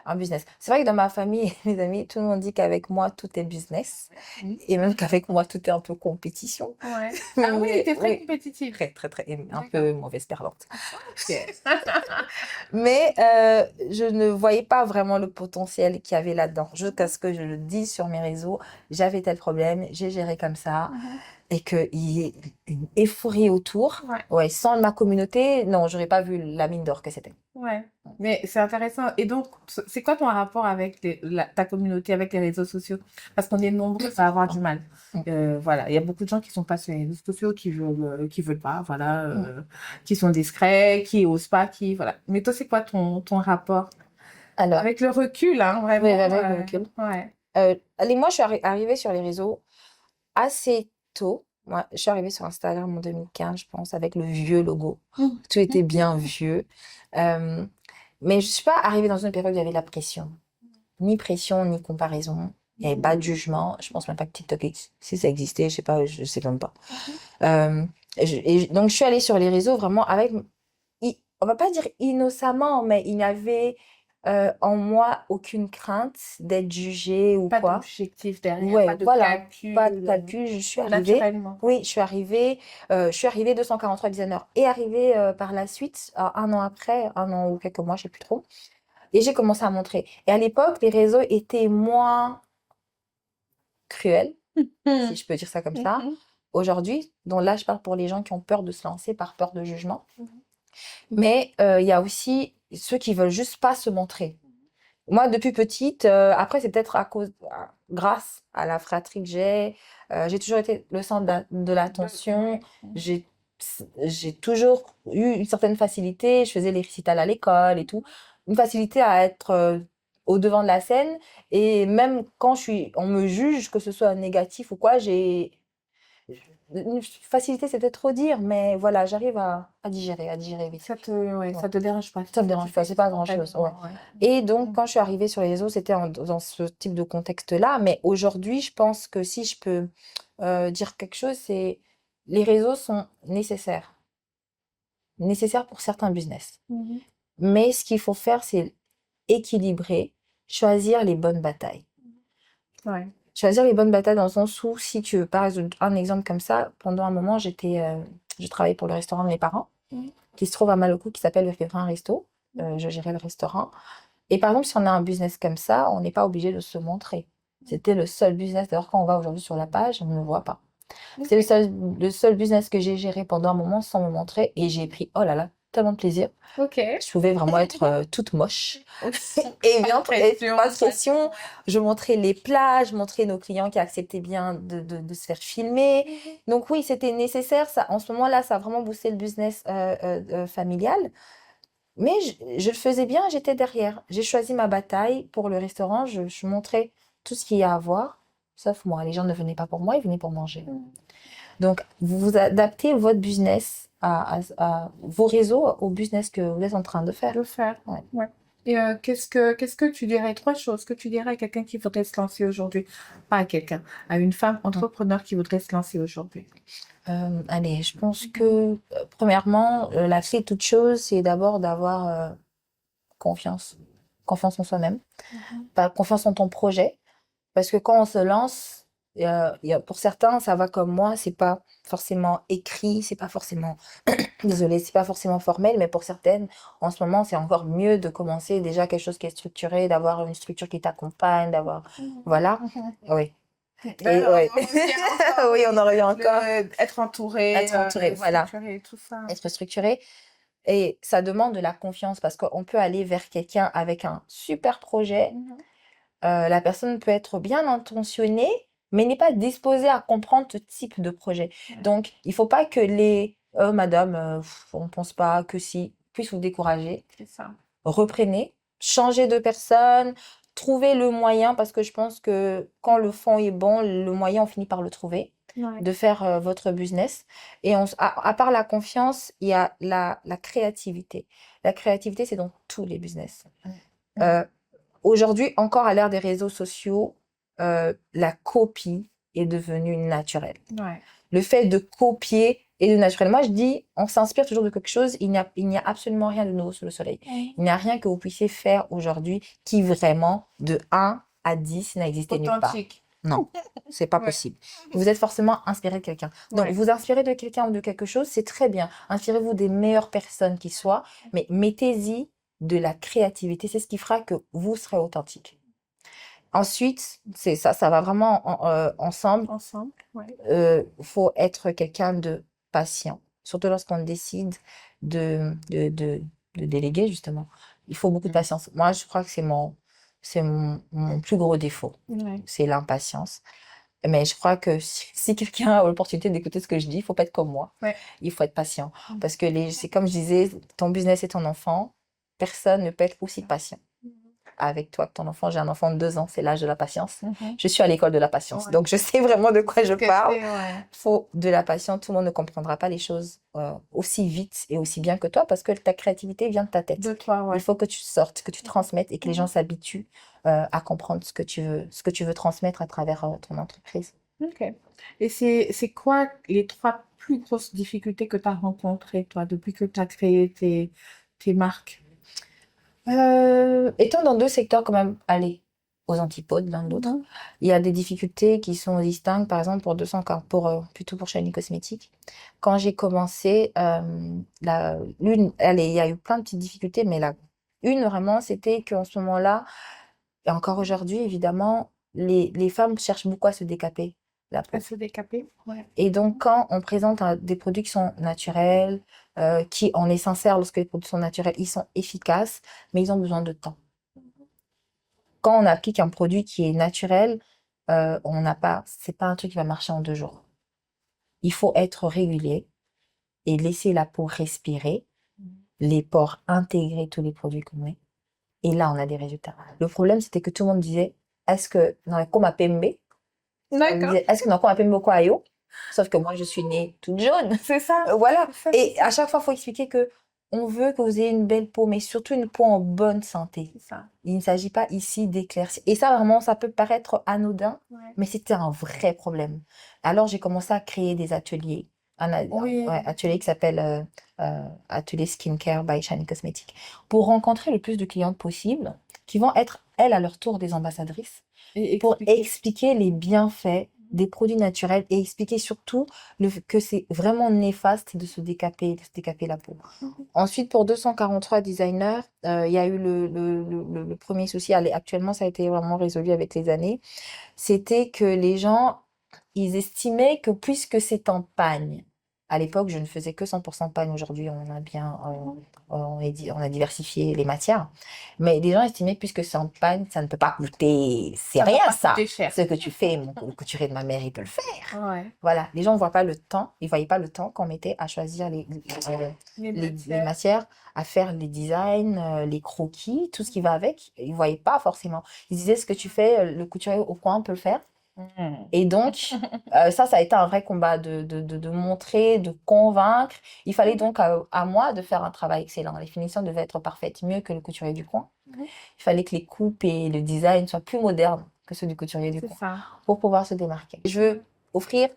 Speaker 2: un business. C'est vrai que dans ma famille, mes amis, tout le monde dit qu'avec moi, tout est business.
Speaker 1: Mm.
Speaker 2: Et même qu'avec moi, tout est un peu compétition.
Speaker 1: Ouais. Ah oui,
Speaker 2: Mais
Speaker 1: t'es très
Speaker 2: oui,
Speaker 1: compétitive.
Speaker 2: très, et un
Speaker 1: D'accord.
Speaker 2: peu mauvaise perdante.
Speaker 1: Ok.
Speaker 2: Mais je ne voyais pas vraiment le potentiel qu'il y avait là-dedans. Jusqu'à ce que je le dise sur mes réseaux, j'avais tel problème, j'ai géré comme ça,
Speaker 1: Mhm.
Speaker 2: et qu'il y ait une euphorie autour.
Speaker 1: Ouais.
Speaker 2: Ouais, sans ma communauté, non, j'aurais pas vu la mine d'or que c'était.
Speaker 1: Ouais. Mais c'est intéressant. Et donc, c'est quoi ton rapport avec ta communauté, avec les réseaux sociaux? Parce qu'on est nombreux à avoir du mal.
Speaker 2: Mm,
Speaker 1: Voilà, il y a beaucoup de gens qui sont pas sur les réseaux sociaux, qui veulent pas, voilà,
Speaker 2: mm.
Speaker 1: qui sont discrets, qui osent pas, voilà. Mais toi, c'est quoi ton rapport?
Speaker 2: Alors,
Speaker 1: Avec le recul, hein,
Speaker 2: oui,
Speaker 1: vraiment.
Speaker 2: avec le recul.
Speaker 1: Ouais.
Speaker 2: Allez, moi, je suis arrivée sur les réseaux assez tôt. Moi, je suis arrivée sur Instagram en 2015, je pense, avec le vieux logo.
Speaker 1: Mhm.
Speaker 2: Tout était bien vieux. Euh, mais je suis pas arrivée dans une période où il y avait de la pression. Ni pression, ni comparaison. Il n'y avait pas de jugement. Je pense même pas que TikTok, si ça existait, je sais pas, je sais même pas.
Speaker 1: Mhm.
Speaker 2: Euh, donc, je suis allée sur les réseaux vraiment avec, on va pas dire innocemment, mais il n'y avait en moi aucune crainte d'être jugée ou
Speaker 1: Pas
Speaker 2: quoi.
Speaker 1: d'objectif derrière,
Speaker 2: Ouais,
Speaker 1: pas de
Speaker 2: voilà, pas de
Speaker 1: calcul,
Speaker 2: calcul, je suis arrivée.
Speaker 1: naturellement.
Speaker 2: Oui, je suis arrivée 243 designers et arrivée par la suite, un an après, un an ou quelques mois, je sais plus trop. Et j'ai commencé à montrer. Et à l'époque, les réseaux étaient moins cruels, si
Speaker 1: Mhm.
Speaker 2: je peux dire ça comme ça.
Speaker 1: Mhm.
Speaker 2: Aujourd'hui, donc là, je parle pour les gens qui ont peur de se lancer par peur de jugement.
Speaker 1: Mhm.
Speaker 2: Mais il y a aussi ceux qui veulent juste pas se montrer. Moi, depuis petite, après, c'est peut-être grâce à la fratrie que j'ai toujours été le centre de l'attention.
Speaker 1: Ouais.
Speaker 2: J'ai, j'ai toujours eu une certaine facilité. Je faisais les récitals à l'école et tout. Une facilité à être au devant de la scène. Et même quand on me juge, que ce soit négatif ou quoi, une facilité, c'est peut-être trop dire, mais voilà, j'arrive à digérer vite.
Speaker 1: Ouais,
Speaker 2: Ouais.
Speaker 1: ça te dérange pas.
Speaker 2: Ça me
Speaker 1: Tu
Speaker 2: dérange pas,
Speaker 1: fais
Speaker 2: c'est
Speaker 1: ça
Speaker 2: pas grand-chose. Ouais.
Speaker 1: spontanément, ouais.
Speaker 2: Et donc,
Speaker 1: Mhm.
Speaker 2: quand je suis arrivée sur les réseaux, c'était dans ce type de contexte-là. Mais aujourd'hui, je pense que si je peux dire quelque chose, c'est les réseaux sont nécessaires. Nécessaires pour certains business.
Speaker 1: Mhm.
Speaker 2: Mais ce qu'il faut faire, c'est équilibrer, choisir les bonnes batailles.
Speaker 1: Ouais.
Speaker 2: Choisir les bonnes batailles dans le sens où, si tu veux, par exemple, un exemple comme ça, pendant un moment, je travaillais pour le restaurant de mes parents,
Speaker 1: Mhm.
Speaker 2: qui se trouve à Malocou, qui s'appelle le Févrin Resto. Je gérais le restaurant. Et par exemple, si on a un business comme ça, on n'est pas obligé de se montrer. C'était le seul business. D'ailleurs, quand on va aujourd'hui sur la page, on ne me voit pas. C'est
Speaker 1: Ok.
Speaker 2: le seul business que j'ai géré pendant un moment sans me montrer. Et j'ai pris, oh là là, tellement de plaisir.
Speaker 1: Ok.
Speaker 2: Je pouvais vraiment être toute moche.
Speaker 1: Pas de
Speaker 2: Et
Speaker 1: pression.
Speaker 2: pas de pression. Je montrais les plats, je montrais nos clients qui acceptaient bien de se faire filmer.
Speaker 1: Mhm.
Speaker 2: Donc oui, c'était nécessaire. Ça, en ce moment-là, ça a vraiment boosté le business familial. Mais je le faisais bien, j'étais derrière. J'ai choisi ma bataille pour le restaurant. Je montrais tout ce qu'il y a à voir, sauf moi. Les gens ne venaient pas pour moi, ils venaient pour manger. Donc, vous adaptez votre business à vos réseaux, au business que vous êtes en train de faire.
Speaker 1: De faire.
Speaker 2: Ouais.
Speaker 1: Ouais. Et qu'est-ce que tu dirais, trois choses que tu dirais à quelqu'un qui voudrait se lancer aujourd'hui? Pas à quelqu'un, à une femme entrepreneur qui voudrait se lancer aujourd'hui.
Speaker 2: Allez, je pense que, premièrement, la clé de toute chose, c'est d'abord d'avoir confiance. Confiance en soi-même.
Speaker 1: Mhm.
Speaker 2: Pas confiance en ton projet. Parce que quand on se lance, pour certains, ça va comme moi, c'est pas forcément écrit, c'est pas forcément, désolée, c'est pas forcément formel, mais pour certaines, en ce moment, c'est encore mieux de commencer déjà quelque chose qui est structuré, d'avoir une structure qui t'accompagne, d'avoir,
Speaker 1: Mhm.
Speaker 2: voilà,
Speaker 1: Mhm.
Speaker 2: oui. Et
Speaker 1: Ben,
Speaker 2: ouais,
Speaker 1: on revient encore,
Speaker 2: oui, on en revient encore.
Speaker 1: être entouré,
Speaker 2: Être entouré, voilà,
Speaker 1: structuré, tout ça.
Speaker 2: être structuré. Et ça demande de la confiance parce qu'on peut aller vers quelqu'un avec un super projet.
Speaker 1: Mhm.
Speaker 2: La personne peut être bien intentionnée, mais n'est pas disposée à comprendre ce type de projet.
Speaker 1: Ouais.
Speaker 2: Donc, il faut pas que les «Oh madame, on pense pas que si». puisse vous décourager,
Speaker 1: C'est ça.
Speaker 2: reprenez, changez de personne, trouvez le moyen, parce que je pense que quand le fond est bon, le moyen, on finit par le trouver,
Speaker 1: Ouais.
Speaker 2: de faire votre business. Et à part la confiance, il y a la créativité. La créativité, c'est dans tous les business. Euh, Aujourd'hui, encore à l'ère des réseaux sociaux, la copie est devenue naturelle.
Speaker 1: Ouais.
Speaker 2: Le fait de copier est de naturel. Moi, je dis, on s'inspire toujours de quelque chose. Il n'y a absolument rien de nouveau sous le soleil. Il n'y a rien que vous puissiez faire aujourd'hui qui vraiment, de 1 à 10, n'a existé nulle part.
Speaker 1: Authentique.
Speaker 2: Non, c'est pas
Speaker 1: Ouais.
Speaker 2: possible. Vous êtes forcément inspiré de quelqu'un. Donc,
Speaker 1: Ouais.
Speaker 2: vous inspirez de quelqu'un ou de quelque chose, c'est très bien. Inspirez-vous des meilleures personnes qui soient, mais mettez-y de la créativité. C'est ce qui fera que vous serez authentique. Ensuite, c'est ça va vraiment ensemble.
Speaker 1: Ensemble. Ouais.
Speaker 2: Faut être quelqu'un de patient, surtout lorsqu'on décide de déléguer, justement. Il faut beaucoup de patience. Moi, je crois que c'est mon plus gros défaut,
Speaker 1: Ouais.
Speaker 2: c'est l'impatience. Mais je crois que si quelqu'un a l'opportunité d'écouter ce que je dis, il faut pas être comme moi.
Speaker 1: Ouais.
Speaker 2: Il faut être patient. Parce que c'est comme je disais, ton business est ton enfant. Personne ne peut être aussi patient avec toi que ton enfant. J'ai un enfant de 2 ans, c'est l'âge de la patience. Je suis à l'école de la patience,
Speaker 1: Ouais.
Speaker 2: donc je sais vraiment de quoi je
Speaker 1: Que
Speaker 2: parle.
Speaker 1: c'est, ouais.
Speaker 2: Faut de la patience, tout le monde ne comprendra pas les choses aussi vite et aussi bien que toi parce que ta créativité vient de ta tête.
Speaker 1: De toi, ouais.
Speaker 2: Il faut que tu sortes, que tu transmettes et que les gens s'habituent à comprendre ce que tu veux transmettre à travers ton entreprise.
Speaker 1: Ok. Et c'est quoi les 3 plus grosses difficultés que tu as rencontrées, toi, depuis que tu as créé tes marques?
Speaker 2: Étant dans 2 secteurs quand même, allez, aux antipodes l'un de l'autre, il y a des difficultés qui sont distinctes, par exemple plutôt pour Shiny Cosmetics. Quand j'ai commencé, allez, il y a eu plein de petites difficultés, mais une vraiment, c'était qu'en ce moment-là, et encore aujourd'hui évidemment, les femmes cherchent beaucoup à se décaper la peau.
Speaker 1: À se décaper? Ouais.
Speaker 2: Et donc, quand on présente des produits qui sont naturels, on est sincère lorsque les produits sont naturels, ils sont efficaces, mais ils ont besoin de temps. Quand on applique un produit qui est naturel, c'est pas un truc qui va marcher en 2 jours. Il faut être régulier et laisser la peau respirer, les pores intégrer tous les produits qu'on met. Et là, on a des résultats. Le problème, c'était que tout le monde disait, est-ce que, non, comme à Pembe, on me
Speaker 1: D'accord.
Speaker 2: disait, est-ce que non, comme à Pembe quoi, ayo? Sauf que moi, je suis née toute jaune.
Speaker 1: C'est ça.
Speaker 2: Voilà.
Speaker 1: C'est ça,
Speaker 2: Et
Speaker 1: c'est ça.
Speaker 2: à chaque fois, il faut expliquer que on veut que vous ayez une belle peau, mais surtout une peau en bonne santé.
Speaker 1: C'est ça.
Speaker 2: Il ne s'agit pas ici d'éclaircir. Et ça, vraiment, ça peut paraître anodin,
Speaker 1: Ouais.
Speaker 2: mais c'était un vrai problème. Alors, j'ai commencé à créer des ateliers.
Speaker 1: Oui.
Speaker 2: Ouais, atelier qui s'appelle Atelier Skincare by Shiny Cosmetics, pour rencontrer le plus de clientes possible, qui vont être, elles, à leur tour, des ambassadrices,
Speaker 1: Et
Speaker 2: pour
Speaker 1: expliquer.
Speaker 2: expliquer les bienfaits des produits naturels et expliquer surtout que c'est vraiment néfaste de se décaper la peau. Ensuite, pour 243 designers, il y a eu le premier souci. Allez, actuellement, ça a été vraiment résolu avec les années. C'était que les gens, ils estimaient que puisque c'est en pagne, à l'époque, je ne faisais que 100% pagne. Aujourd'hui, on a diversifié les matières. Mais les gens estimaient, puisque c'est en pagne, ça ne peut pas coûter. C'est
Speaker 1: Ça va
Speaker 2: rien,
Speaker 1: pas
Speaker 2: ça.
Speaker 1: coûter cher.
Speaker 2: Ce que tu fais, le couturier de ma mère, il peut le faire.
Speaker 1: Ouais.
Speaker 2: Voilà, les gens ne voient pas le temps. Ils ne voyaient pas le temps qu'on mettait à choisir les matières, à faire les designs, les croquis, tout ce qui va avec. Ils ne voyaient pas forcément. Ils disaient, ce que tu fais, le couturier au coin peut le faire. Et donc, ça a été un vrai combat de montrer, de convaincre. Il fallait donc à moi de faire un travail excellent. Les finitions devaient être parfaites, mieux que le couturier du coin. Il fallait que les coupes et le design soient plus modernes que ceux du couturier du
Speaker 1: C'est
Speaker 2: coin
Speaker 1: ça.
Speaker 2: pour pouvoir se démarquer. Je veux offrir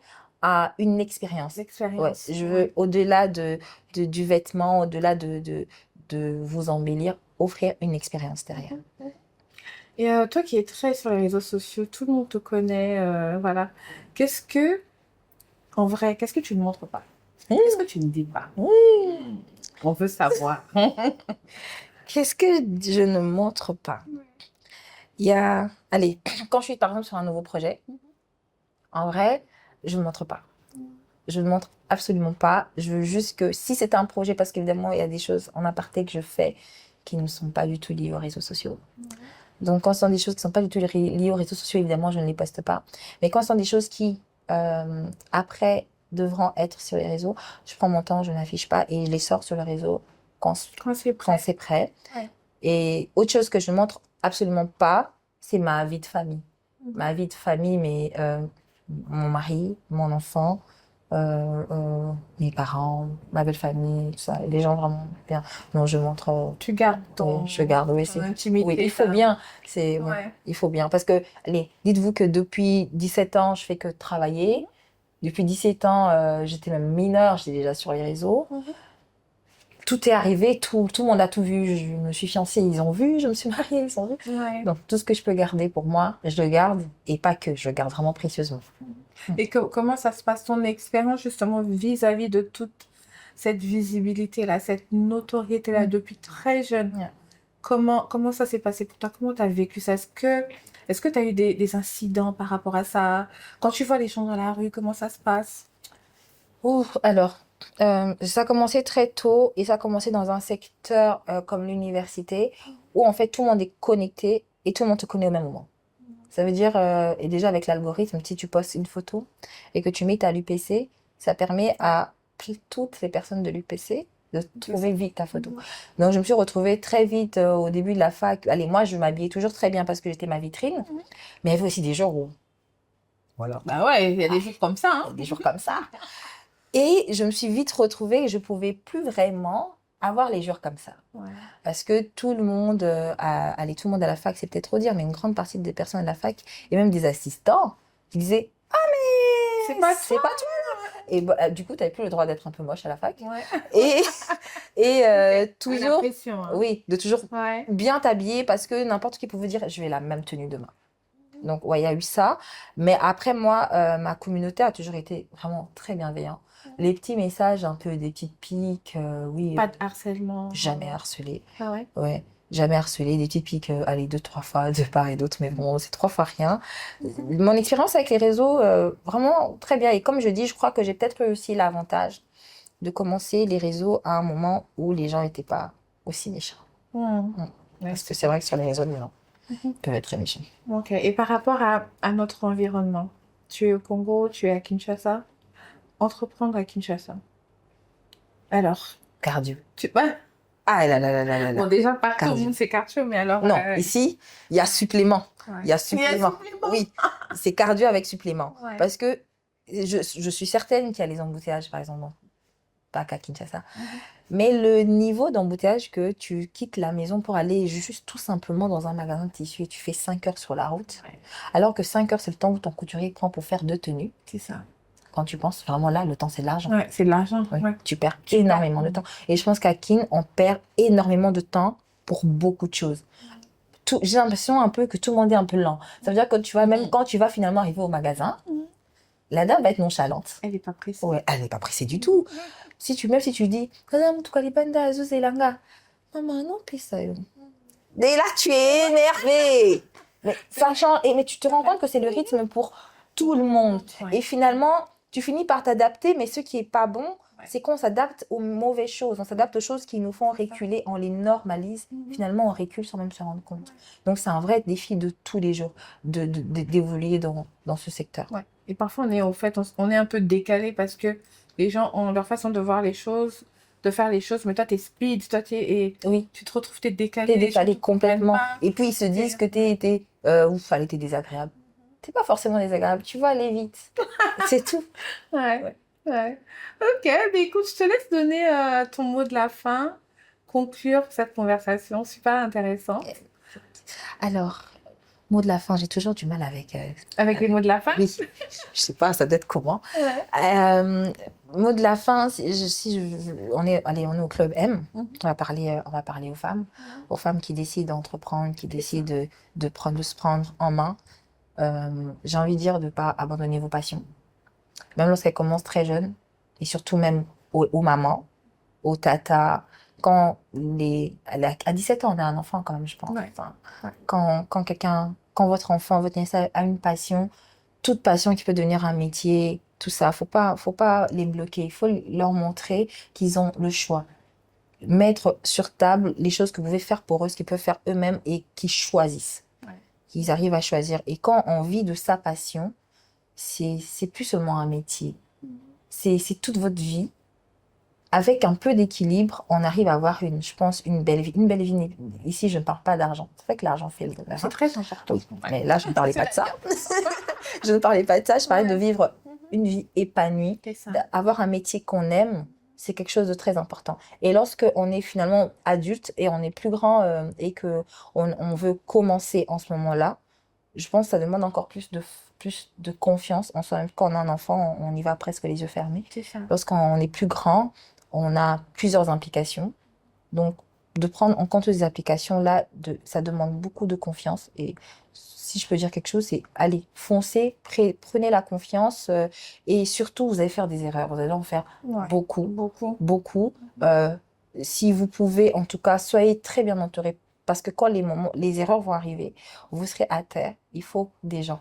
Speaker 2: une expérience. Ouais,
Speaker 1: L'expérience.
Speaker 2: je veux, au-delà du vêtement, au-delà de vous embellir, offrir une expérience derrière.
Speaker 1: Et toi qui es très sur les réseaux sociaux, tout le monde te connaît, voilà. En vrai, qu'est-ce que tu ne montres pas? Qu'est-ce que tu ne dis pas? On veut savoir.
Speaker 2: Qu'est-ce que je ne montre pas? Il y a... Allez, quand je suis par exemple sur un nouveau projet, en vrai, je ne montre pas. Je ne montre absolument pas. Je veux juste que si c'est un projet, parce qu'évidemment, il y a des choses en aparté que je fais qui ne sont pas du tout liées aux réseaux sociaux. Donc, quand ce sont des choses qui ne sont pas du tout liées aux réseaux sociaux, évidemment, je ne les poste pas. Mais quand ce sont des choses qui, après, devront être sur les réseaux, je prends mon temps, je n'affiche pas et je les sors sur le réseau quand,
Speaker 1: Quand c'est
Speaker 2: quand
Speaker 1: prêt.
Speaker 2: c'est prêt.
Speaker 1: Ouais.
Speaker 2: Et autre chose que je ne montre absolument pas, c'est ma vie de famille.
Speaker 1: Mhm.
Speaker 2: Ma vie de famille, mais mon mari, mon enfant, mes parents, ma belle famille, tout ça. Les gens vraiment bien. Non, je montre.
Speaker 1: Tu gardes
Speaker 2: Oui, je garde, oui,
Speaker 1: ton
Speaker 2: oui,
Speaker 1: intimité,
Speaker 2: il faut
Speaker 1: ça.
Speaker 2: bien. C'est, oui,
Speaker 1: Ouais.
Speaker 2: il faut bien. Parce que, allez, dites-vous que depuis 17 ans, je fais que travailler. Depuis 17 ans, j'étais même mineure, j'étais déjà sur les réseaux.
Speaker 1: Mhm.
Speaker 2: Tout est arrivé, tout le monde a tout vu. Je me suis fiancée, ils ont vu, je me suis mariée, ils ont vu.
Speaker 1: Ouais.
Speaker 2: Donc, tout ce que je peux garder pour moi, je le garde. Et pas que, je le garde vraiment précieusement.
Speaker 1: Et comment ça se passe ton expérience justement vis-à-vis de toute cette visibilité-là, cette notoriété-là
Speaker 2: Mm.
Speaker 1: depuis très jeune?
Speaker 2: Ouais.
Speaker 1: Comment ça s'est passé pour toi? Comment tu as vécu ça? Est-ce que tu as eu des incidents par rapport à ça? Quand tu vois les gens dans la rue, comment ça se passe?
Speaker 2: Ouf, alors, ça a commencé très tôt et ça a commencé dans un secteur comme l'université où en fait tout le monde est connecté et tout le monde te connaît au même moment. Ça veut dire, et déjà avec l'algorithme, si tu postes une photo et que tu mets à l'UPC, ça permet à toutes les personnes de l'UPC de trouver vite ta photo. Donc je me suis retrouvée très vite au début de la fac. Allez, moi je m'habillais toujours très bien parce que j'étais ma vitrine, mais il y avait aussi des jours où, voilà,
Speaker 1: Bah ouais, il y a des jours comme ça, hein.
Speaker 2: des jours comme ça. Et je me suis vite retrouvée que je pouvais plus vraiment avoir les jours comme ça.
Speaker 1: Ouais.
Speaker 2: Parce que tout le monde, allez, tout le monde à la fac, c'est peut-être trop dire, mais une grande partie des personnes à la fac, et même des assistants, qui disaient, ah mais
Speaker 1: C'est pas
Speaker 2: c'est
Speaker 1: toi.
Speaker 2: pas toi. Et du coup, tu n'avais plus le droit d'être un peu moche à la fac.
Speaker 1: Ouais.
Speaker 2: Et, et
Speaker 1: La
Speaker 2: toujours,
Speaker 1: pression, hein.
Speaker 2: oui, de toujours
Speaker 1: Ouais.
Speaker 2: bien t'habiller parce que n'importe qui pouvait dire, je vais la même tenue demain. Donc, ouais, il y a eu ça. Mais après, moi, ma communauté a toujours été vraiment très bienveillante. Les petits messages, un peu des petites piques, oui,
Speaker 1: Pas de harcèlement.
Speaker 2: jamais harcelé.
Speaker 1: Ah ouais.
Speaker 2: Ouais, jamais harcelé. Des petites piques, allez, 2, 3 fois de part et d'autre, mais bon, c'est 3 fois rien. Mon expérience avec les réseaux, vraiment très bien. Et comme je dis, je crois que j'ai peut-être réussi l'avantage de commencer les réseaux à un moment où les gens n'étaient pas aussi méchants.
Speaker 1: Hmm.
Speaker 2: Parce que c'est vrai que sur les réseaux, les gens peuvent être très méchants.
Speaker 1: Ok. Et par rapport à notre environnement, tu es au Congo, tu es à Kinshasa, entreprendre à Kinshasa. Alors,
Speaker 2: Cardio.
Speaker 1: bah,
Speaker 2: Ah là là là là là là.
Speaker 1: bon, déjà, partout,
Speaker 2: Cardio.
Speaker 1: tout le monde c'est cardio, mais alors,
Speaker 2: Non, ici, il y a supplément.
Speaker 1: ouais.
Speaker 2: Il y a
Speaker 1: Il y a
Speaker 2: supplément.
Speaker 1: supplément.
Speaker 2: Oui, c'est cardio avec supplément.
Speaker 1: Ouais.
Speaker 2: Parce que je suis certaine qu'il y a les embouteillages, par exemple, pas qu'à Kinshasa. Mais le niveau d'embouteillage que tu quittes la maison pour aller juste tout simplement dans un magasin de tissu et tu fais 5 heures sur la route,
Speaker 1: Ouais.
Speaker 2: alors que 5 heures, c'est le temps où ton couturier prend pour faire 2 tenues.
Speaker 1: C'est ça.
Speaker 2: Quand tu penses, vraiment là, le temps, c'est de l'argent.
Speaker 1: Ouais, c'est de l'argent.
Speaker 2: Oui,
Speaker 1: Ouais.
Speaker 2: tu perds énormément de temps. Et je pense qu'à Kin, on perd énormément de temps pour beaucoup de choses. J'ai l'impression un peu que tout le monde est un peu lent. Ça veut dire que tu vois, même quand tu vas finalement arriver au magasin, la dame va être nonchalante.
Speaker 1: Elle n'est pas pressée.
Speaker 2: Ouais, elle n'est pas pressée du tout. Même si tu dis, Madame, tu connais pas Zelanga. Maman, non, puis ça. Et là, tu es énervé. Mais sachant, mais tu te rends compte que c'est le rythme pour tout le monde.
Speaker 1: Ouais.
Speaker 2: Et finalement, tu finis par t'adapter, mais ce qui est pas bon, c'est qu'on s'adapte aux mauvaises choses. On s'adapte aux choses qui nous font reculer, on les normalise. Finalement, on recule sans même se rendre compte. Donc, c'est un vrai défi de tous les jours d'évoluer dans ce secteur.
Speaker 1: Ouais. Et parfois, on est un peu décalé parce que les gens ont leur façon de voir les choses, de faire les choses, mais toi, t'es speed,
Speaker 2: Oui,
Speaker 1: tu te retrouves, t'es décalé.
Speaker 2: t'es
Speaker 1: les gens
Speaker 2: décalé
Speaker 1: te comprennent
Speaker 2: complètement.
Speaker 1: pas.
Speaker 2: Et puis, ils se disent que ouf, elle était désagréable. T'es pas forcément désagréable, tu vas aller vite. C'est tout.
Speaker 1: Ouais. Ok, mais écoute, je te laisse donner ton mot de la fin, conclure cette conversation, super intéressant.
Speaker 2: Alors, mot de la fin, j'ai toujours du mal avec...
Speaker 1: Avec les mots de la fin?
Speaker 2: Oui, je sais pas, ça doit être comment.
Speaker 1: Ouais.
Speaker 2: Mot de la fin, on est au club M. On va parler aux femmes qui décident d'entreprendre, qui décident de se prendre en main. J'ai envie de dire de ne pas abandonner vos passions. Même lorsqu'elles commencent très jeunes, et surtout même aux mamans, aux tatas, à 17 ans, on a un enfant quand même, je pense.
Speaker 1: Ouais.
Speaker 2: Enfin,
Speaker 1: Ouais.
Speaker 2: quand votre enfant, votre nièce a une passion, toute passion qui peut devenir un métier, tout ça, faut pas les bloquer. Il faut leur montrer qu'ils ont le choix. Mettre sur table les choses que vous pouvez faire pour eux, ce qu'ils peuvent faire eux-mêmes et qu'ils choisissent.
Speaker 1: Ouais.
Speaker 2: Qu'ils arrivent à choisir. Et quand on vit de sa passion, c'est plus seulement un métier. C'est toute votre vie. avec un peu d'équilibre, on arrive à avoir je pense, une belle vie. Une belle vie. Ici, je ne parle pas d'argent. C'est vrai que l'argent fait le bonheur,
Speaker 1: C'est
Speaker 2: hein.
Speaker 1: très important.
Speaker 2: Oui,
Speaker 1: Ouais.
Speaker 2: mais là, je ne parlais
Speaker 1: C'est
Speaker 2: pas
Speaker 1: la
Speaker 2: de ça.
Speaker 1: vie.
Speaker 2: Je ne parlais pas de ça. Je parlais de
Speaker 1: Ouais.
Speaker 2: vivre
Speaker 1: Mhm.
Speaker 2: une vie épanouie,
Speaker 1: C'est ça.
Speaker 2: d'avoir un métier qu'on aime. C'est quelque chose de très important. Et lorsque on est finalement adulte et on est plus grand et que on veut commencer en ce moment-là, je pense que ça demande encore plus de confiance en soi-même. Quand on a un enfant, on y va presque les yeux fermés.
Speaker 1: C'est ça.
Speaker 2: Lorsqu'on est plus grand, on a plusieurs implications. Donc, de prendre en compte ces applications-là, ça demande beaucoup de confiance. Et si je peux dire quelque chose, c'est allez, foncez, prenez la confiance et surtout, vous allez faire des erreurs. Vous allez en faire
Speaker 1: Ouais.
Speaker 2: beaucoup,
Speaker 1: Beaucoup.
Speaker 2: beaucoup. Si vous pouvez, en tout cas, soyez très bien entourés parce que quand les erreurs vont arriver, vous serez à terre. Il faut des gens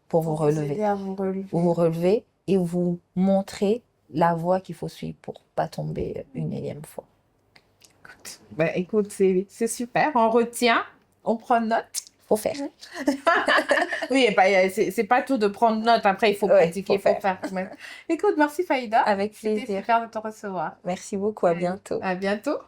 Speaker 2: pour vous
Speaker 1: Pour vous aider
Speaker 2: relever.
Speaker 1: à vous relever.
Speaker 2: Vous relever et vous montrer la voie qu'il faut suivre pour pas tomber une énième fois.
Speaker 1: Ben, écoute, c'est super. On retient, on prend note.
Speaker 2: Faut faire.
Speaker 1: Oui, et ben, c'est pas tout de prendre note. Après, il faut
Speaker 2: Ouais,
Speaker 1: pratiquer, il
Speaker 2: faut
Speaker 1: faut faire. Écoute, merci Faïda.
Speaker 2: Avec
Speaker 1: C'était
Speaker 2: plaisir.
Speaker 1: super de te recevoir.
Speaker 2: Merci beaucoup. À bientôt.
Speaker 1: À bientôt.